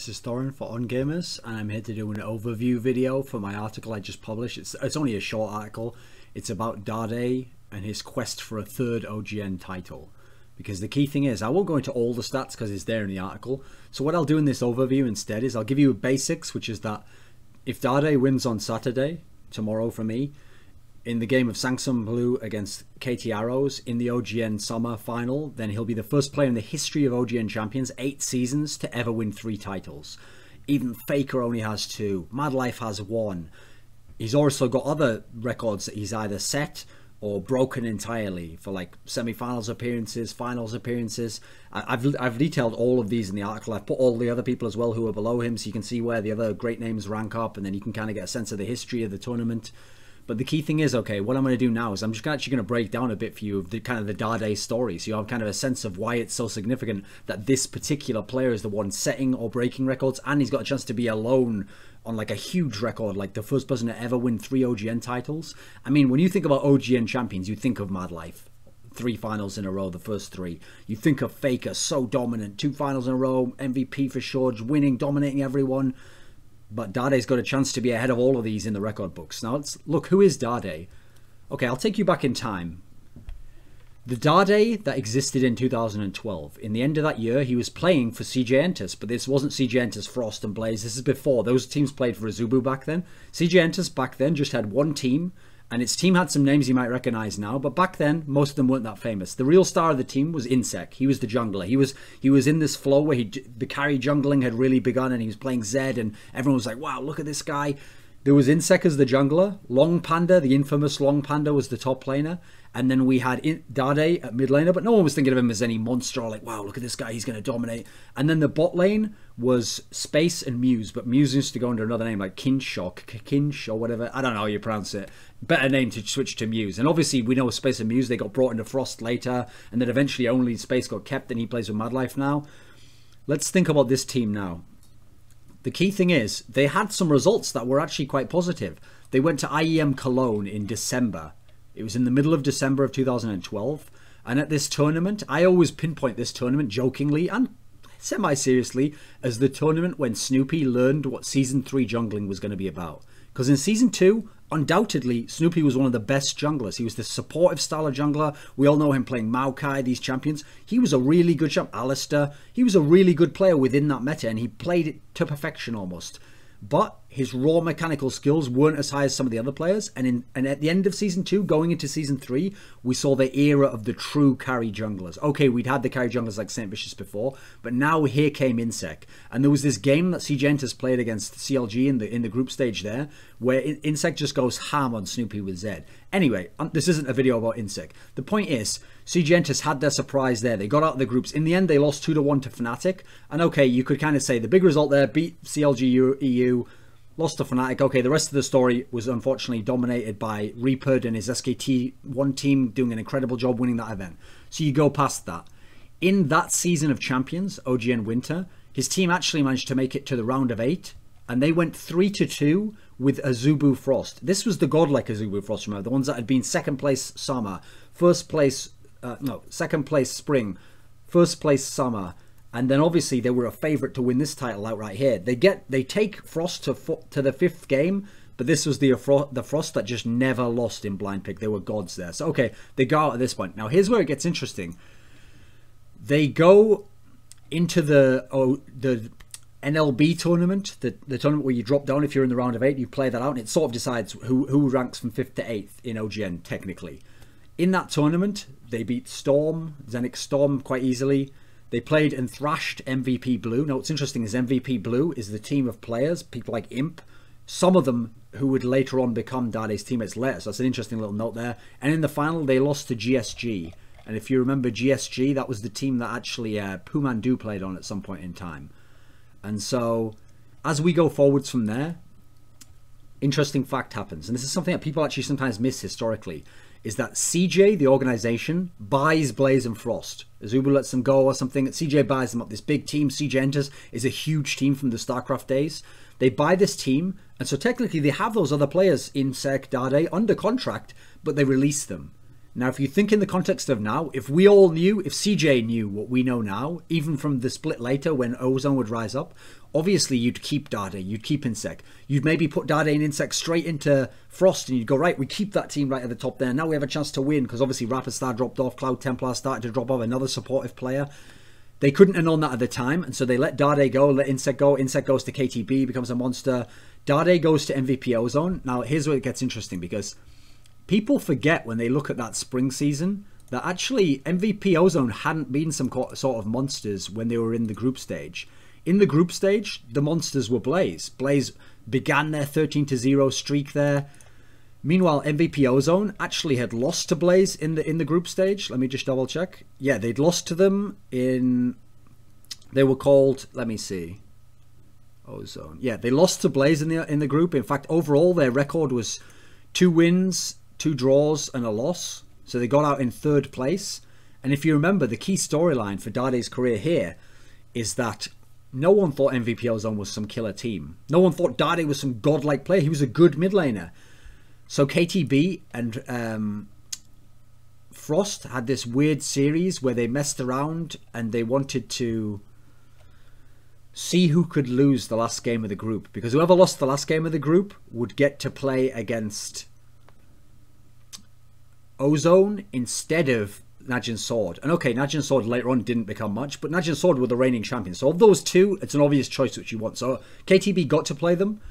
is Thorin for On Gamers, and I'm here to do an overview video for my article I just published. It's only a short article. It's about Dade and his quest for a third OGN title. Because the key thing is, I won't go into all the stats because it's there in the article. So what I'll do in this overview instead is I'll give you basics, which is that if Dade wins on Saturday, tomorrow for me, in the game of Sangsum Blue against KT Arrows in the OGN Summer Final, then he'll be the first player in the history of OGN Champions, 8 seasons, to ever win 3 titles. Even Faker only has 2. Madlife has 1. He's also got other records that he's either set or broken entirely for like semi-finals appearances, finals appearances. I've detailed all of these in the article. I've put all the other people as well who are below him, so you can see where the other great names rank up, and then you can kind of get a sense of the history of the tournament. But the key thing is, okay, what I'm going to do now is I'm just actually going to break down a bit for you of the kind of the Dade story, so you have kind of a sense of why it's so significant that this particular player is the one setting or breaking records, and he's got a chance to be alone on like a huge record, like the first person to ever win 3 OGN titles. I mean, when you think about OGN Champions, you think of Madlife. 3 finals in a row, the first 3. You think of Faker, so dominant, 2 finals in a row, MVP for sure, winning, dominating everyone. But Dade's got a chance to be ahead of all of these in the record books. Now let's look, who is Dade? Okay, I'll take you back in time. The Dade that existed in 2012, in the end of that year, he was playing for CJ Entus, but this wasn't CJ Entus, Frost and Blaze. This is before. Those teams played for Azubu back then. CJ Entus back then just had 1 team, and its team had some names you might recognize now, but back then, most of them weren't that famous. The real star of the team was Insec. He was the jungler. He was in this flow where the carry jungling had really begun, and he was playing Zed, and everyone was like, wow, look at this guy. There was Insec as the jungler. Long Panda, the infamous Long Panda, was the top laner. And then we had Dade at mid laner, but no one was thinking of him as any monster or like, wow, look at this guy, he's going to dominate. And then the bot lane was Space and Muse, but Muse used to go under another name like Kinch or whatever. I don't know how you pronounce it. Better name to switch to Muse. And obviously we know Space and Muse, they got brought into Frost later, and then eventually only Space got kept, and he plays with Madlife now. Let's think about this team now. The key thing is, they had some results that were actually quite positive. They went to IEM Cologne in December. It was in the middle of December of 2012. And at this tournament, I always pinpoint this tournament jokingly and semi-seriously as the tournament when Snoopy learned what Season 3 jungling was going to be about. Because in Season 2, undoubtedly, Snoopy was one of the best junglers. He was the supportive style of jungler. We all know him playing Maokai, these champions. He was a really good champ. Alistair, he was a really good player within that meta, and he played it to perfection almost. But his raw mechanical skills weren't as high as some of the other players. And at the end of Season 2, going into Season 3, we saw the era of the true carry junglers. Okay, we'd had the carry junglers like St. Vicious before, but now here came Insec. And there was this game that CJ Entus played against CLG in the group stage there, where Insec just goes ham on Snoopy with Zed. Anyway, this isn't a video about Insec. The point is, CJ Entus had their surprise there. They got out of the groups. In the end, they lost 2-1 to Fnatic. And okay, you could kind of say the big result there, beat CLG EU, lost to Fnatic. Okay, the rest of the story was unfortunately dominated by Reapered and his SKT1 team doing an incredible job winning that event. So you go past that. In that season of Champions, OGN Winter, his team actually managed to make it to the round of 8. And they went 3-2 with Azubu Frost. This was the godlike Azubu Frost, remember? The ones that had been 2nd place summer, second place spring, 1st place summer, and then obviously they were a favourite to win this title outright here. They take Frost to the 5th game, but this was the Frost that just never lost in blind pick. They were gods there. So okay, they go out at this point. Now here's where it gets interesting. They go into the NLB tournament, the tournament where you drop down if you're in the round of 8, you play that out, and it sort of decides who ranks from 5th to 8th in OGN technically. In that tournament, they beat Storm, Zenix Storm quite easily. They played and thrashed MVP Blue. Now what's interesting is MVP Blue is the team of players, people like Imp, some of them who would later on become Dade's teammates later. So that's an interesting little note there. And in the final, they lost to GSG. And if you remember GSG, that was the team that actually Pumandu played on at some point in time. And so as we go forwards from there, interesting fact happens. And this is something that people actually sometimes miss historically, is that CJ, the organization, buys Blaze and Frost. Azubu lets them go or something. CJ buys them up. This big team, CJ Entus, is a huge team from the StarCraft days. They buy this team, and so technically they have those other players, Insec, Dade, under contract, but they release them. Now, if you think in the context of now, if we all knew, if CJ knew what we know now, even from the split later when Ozone would rise up, obviously you'd keep Dade, you'd keep Insec. You'd maybe put Dade and Insec straight into Frost and you'd go, right, we keep that team right at the top there. Now we have a chance to win because obviously Rapid Star dropped off, Cloud Templar started to drop off, another supportive player. They couldn't have known that at the time, and so they let Dade go, let Insec go. Insec goes to KTB, becomes a monster. Dade goes to MVP Ozone. Now, here's where it gets interesting, because people forget when they look at that spring season that actually MVP Ozone hadn't been some sort of monsters when they were in the group stage. In the group stage, the monsters were Blaze. Blaze began their 13-0 streak there. Meanwhile, MVP Ozone actually had lost to Blaze in the group stage. Let me just double check. Yeah, they'd lost to them in... They were called... Let me see. Ozone. Yeah, they lost to Blaze in the group. In fact, overall, their record was 2 wins, 2 draws, and a loss. So they got out in 3rd place. And if you remember, the key storyline for Dade's career here is that no one thought MVP Ozone was some killer team. No one thought Dade was some godlike player. He was a good mid laner. So KTB and Frost had this weird series where they messed around and they wanted to see who could lose the last game of the group. Because whoever lost the last game of the group would get to play against Ozone instead of Najin Sword. And okay, Najin Sword later on didn't become much, but Najin Sword were the reigning champions. So of those two, it's an obvious choice which you want. So KTB got to play them.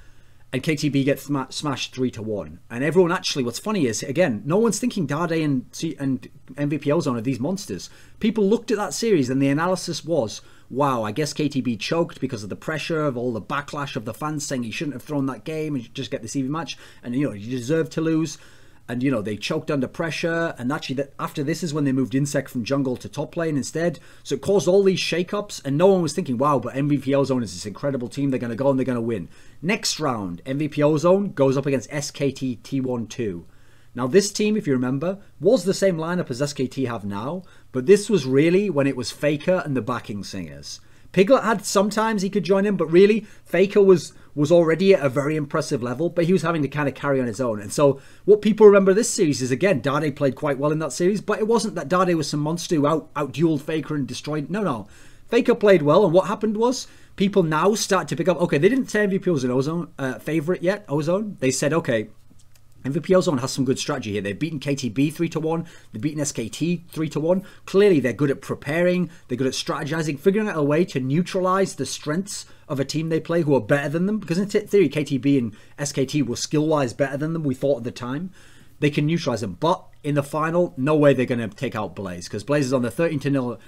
And KTB gets smashed 3-1. And everyone actually, what's funny is, again, no one's thinking Dade and MVP Ozone are these monsters. People looked at that series and the analysis was, wow, I guess KTB choked because of the pressure of all the backlash of the fans saying he shouldn't have thrown that game and just get this EV match. And, you know, he deserved to lose. And, you know, they choked under pressure. And actually, after this is when they moved Insec from jungle to top lane instead. So it caused all these shakeups. And no one was thinking, wow, but MVP Ozone is this incredible team. They're going to go and they're going to win. Next round, MVP Ozone goes up against SKT T12. Now, this team, if you remember, was the same lineup as SKT have now. But this was really when it was Faker and the backing singers. Piglet had sometimes he could join in, but really, Faker was already at a very impressive level, but he was having to kind of carry on his own. And so what people remember this series is, again, Dade played quite well in that series, but it wasn't that Dade was some monster who out-dueled Faker and destroyed. No. Faker played well, and what happened was people now start to pick up, okay, they didn't say MVP was an Ozone favorite yet, Ozone. They said, okay, MVP Ozone has some good strategy here. They've beaten KTB 3-1. They've beaten SKT 3-1. Clearly, they're good at preparing. They're good at strategizing, figuring out a way to neutralize the strengths of a team they play who are better than them. Because in theory, KTB and SKT were skill-wise better than them, we thought at the time. They can neutralize them. But in the final, no way they're going to take out Blaze. Because Blaze is on the 13-0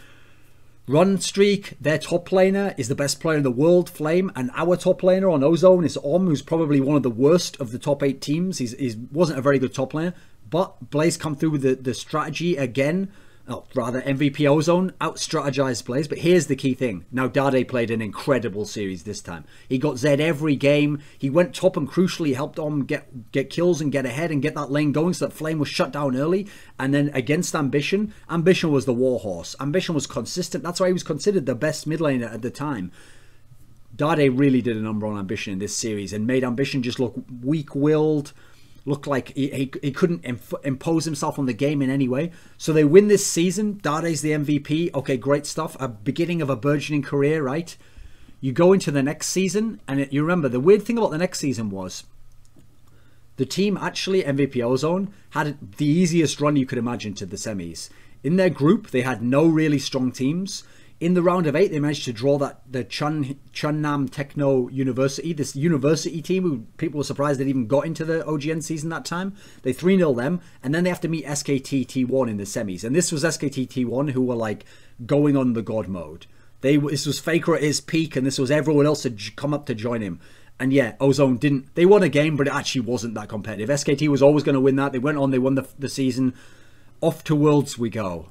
run streak. Their top laner is the best player in the world, Flame, and our top laner on Ozone is who's probably one of the worst of the top 8 teams. He wasn't a very good top laner, but Blaze come through with the strategy again. Oh, rather, MVP Ozone out-strategized Blaze, but here's the key thing. Now, Dade played an incredible series this time. He got Zed every game. He went top and crucially helped Om get kills and get ahead and get that lane going so that Flame was shut down early. And then against Ambition, Ambition was the warhorse. Ambition was consistent. That's why he was considered the best mid laner at the time. Dade really did a number on Ambition in this series and made Ambition just look weak-willed, looked like he couldn't impose himself on the game in any way. So they win this season. Dade's the MVP. Okay, great stuff. A beginning of a burgeoning career, right? You go into the next season, and you remember, the weird thing about the next season was the team actually, MVP Ozone, had the easiest run you could imagine to the semis. In their group, they had no really strong teams. In the round of 8, they managed to draw the Chunnam Techno University, this university team who people were surprised they even got into the OGN season that time. They 3-0 them, and then they have to meet SKT T1 in the semis. And this was SKT T1 who were like going on the god mode. This was Faker at his peak, and this was everyone else had come up to join him. And yeah, Ozone didn't. They won a game, but it actually wasn't that competitive. SKT was always going to win that. They went on, they won the season. Off to Worlds we go.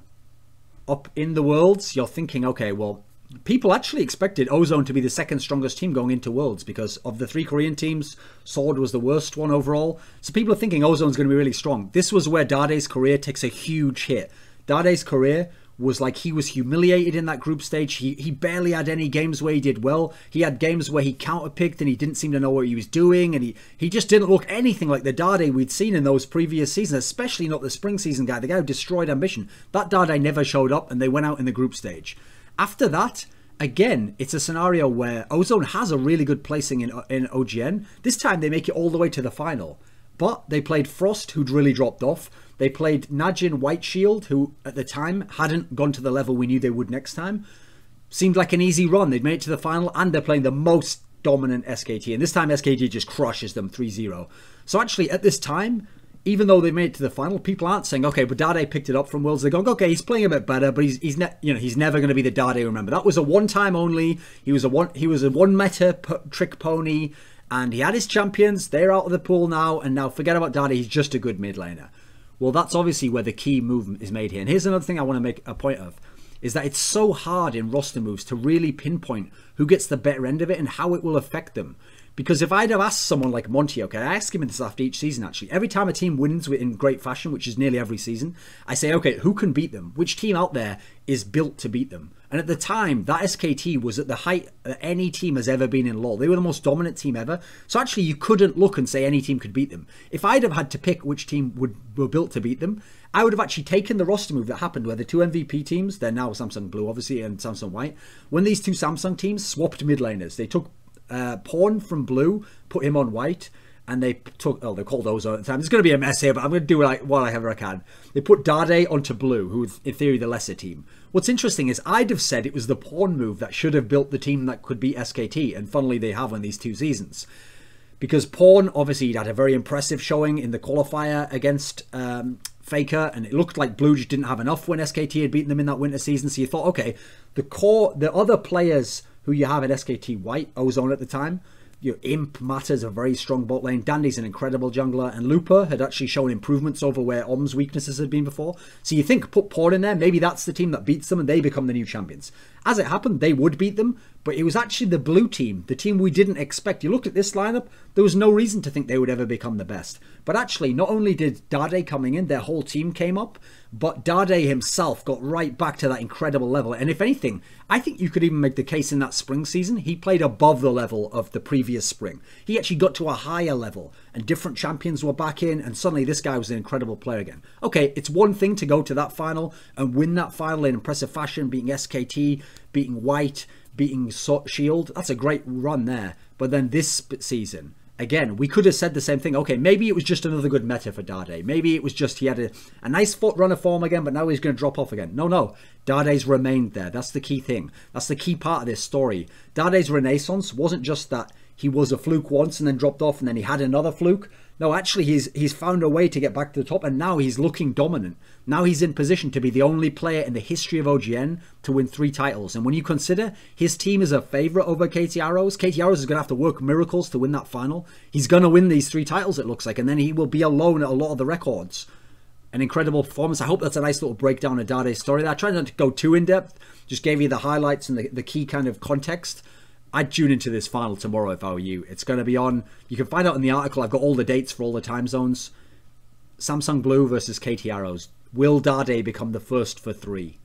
Up in the Worlds, you're thinking, okay, well, people actually expected Ozone to be the second strongest team going into Worlds because of the 3 Korean teams, Sword was the worst one overall. So people are thinking Ozone's going to be really strong. This was where Dade's career takes a huge hit. Dade's career was like he was humiliated in that group stage. He barely had any games where he did well. He had games where he counterpicked and he didn't seem to know what he was doing, and he just didn't look anything like the Dade we'd seen in those previous seasons, especially not the spring season guy, the guy who destroyed ambition. That Dade never showed up and they went out in the group stage. After that, again, it's a scenario where Ozone has a really good placing in OGN. This time they make it all the way to the final. But they played Frost, who'd really dropped off. They played Najin White Shield, who at the time hadn't gone to the level we knew they would next time. Seemed like an easy run. They'd made it to the final, and they're playing the most dominant SKT. And this time SKT just crushes them 3-0. So actually, at this time, even though they made it to the final, people aren't saying, okay, but Dade picked it up from Worlds. They're going, okay, he's playing a bit better, but he's never going to be the Dade. Remember, that was a one-time only. He was a one meta trick pony. And he had his champions, they're out of the pool now, and now forget about Dade, he's just a good mid laner. Well, that's obviously where the key move is made here. And here's another thing I want to make a point of, is that it's so hard in roster moves to really pinpoint who gets the better end of it and how it will affect them. Because if I'd have asked someone like Monty, okay, I ask him this after each season actually, every time a team wins in great fashion, which is nearly every season, I say, okay, who can beat them? Which team out there is built to beat them? And at the time, that SKT was at the height that any team has ever been in LoL. They were the most dominant team ever. So actually, you couldn't look and say any team could beat them. If I'd have had to pick which team were built to beat them, I would have actually taken the roster move that happened where the two MVP teams, they're now Samsung Blue, obviously, and Samsung White, when these two Samsung teams swapped mid laners. They took Pawn from Blue, put him on White, and they took, they're called Ozone at the time. It's going to be a mess here, but I'm going to do whatever I can. They put Dade onto Blue, who is in theory the lesser team. What's interesting is I'd have said it was the Pawn move that should have built the team that could beat SKT, and funnily they have in these two seasons. Because Pawn, obviously, he'd had a very impressive showing in the qualifier against Faker, and it looked like Blue just didn't have enough when SKT had beaten them in that winter season. So you thought, okay, the other players who you have at SKT White, Ozone at the time, Imp Matter's a very strong bot lane, Dandy's an incredible jungler, and Looper had actually shown improvements over where Om's weaknesses had been before. So you think, put Pawn in there, maybe that's the team that beats them and they become the new champions. As it happened, they would beat them, but it was actually the Blue team, the team we didn't expect. You look at this lineup, there was no reason to think they would ever become the best. But actually, not only did Dade coming in, their whole team came up, but Dade himself got right back to that incredible level. And if anything, I think you could even make the case in that spring season, he played above the level of the previous spring. He actually got to a higher level, and different champions were back in, and suddenly this guy was an incredible player again. Okay, it's one thing to go to that final and win that final in impressive fashion, beating SKT, beating White, beating Shield. That's a great run there. But then this season, again, we could have said the same thing. Okay, maybe it was just another good meta for Dade. Maybe it was just he had a nice run of form again, but now he's going to drop off again. No. Dade's remained there. That's the key thing. That's the key part of this story. Dade's renaissance wasn't just that he was a fluke once and then dropped off and then he had another fluke. No, actually, he's found a way to get back to the top, and now he's looking dominant. Now he's in position to be the only player in the history of OGN to win 3 titles. And when you consider his team is a favourite over KT Arrows, KT Arrows is going to have to work miracles to win that final. He's going to win these 3 titles, it looks like, and then he will be alone at a lot of the records. An incredible performance. I hope that's a nice little breakdown of Dade's story there. I tried not to go too in-depth, just gave you the highlights and the key kind of context. I'd tune into this final tomorrow if I were you. It's going to be on. You can find out in the article. I've got all the dates for all the time zones. Samsung Blue versus KT Arrows. Will Dade become the first for 3?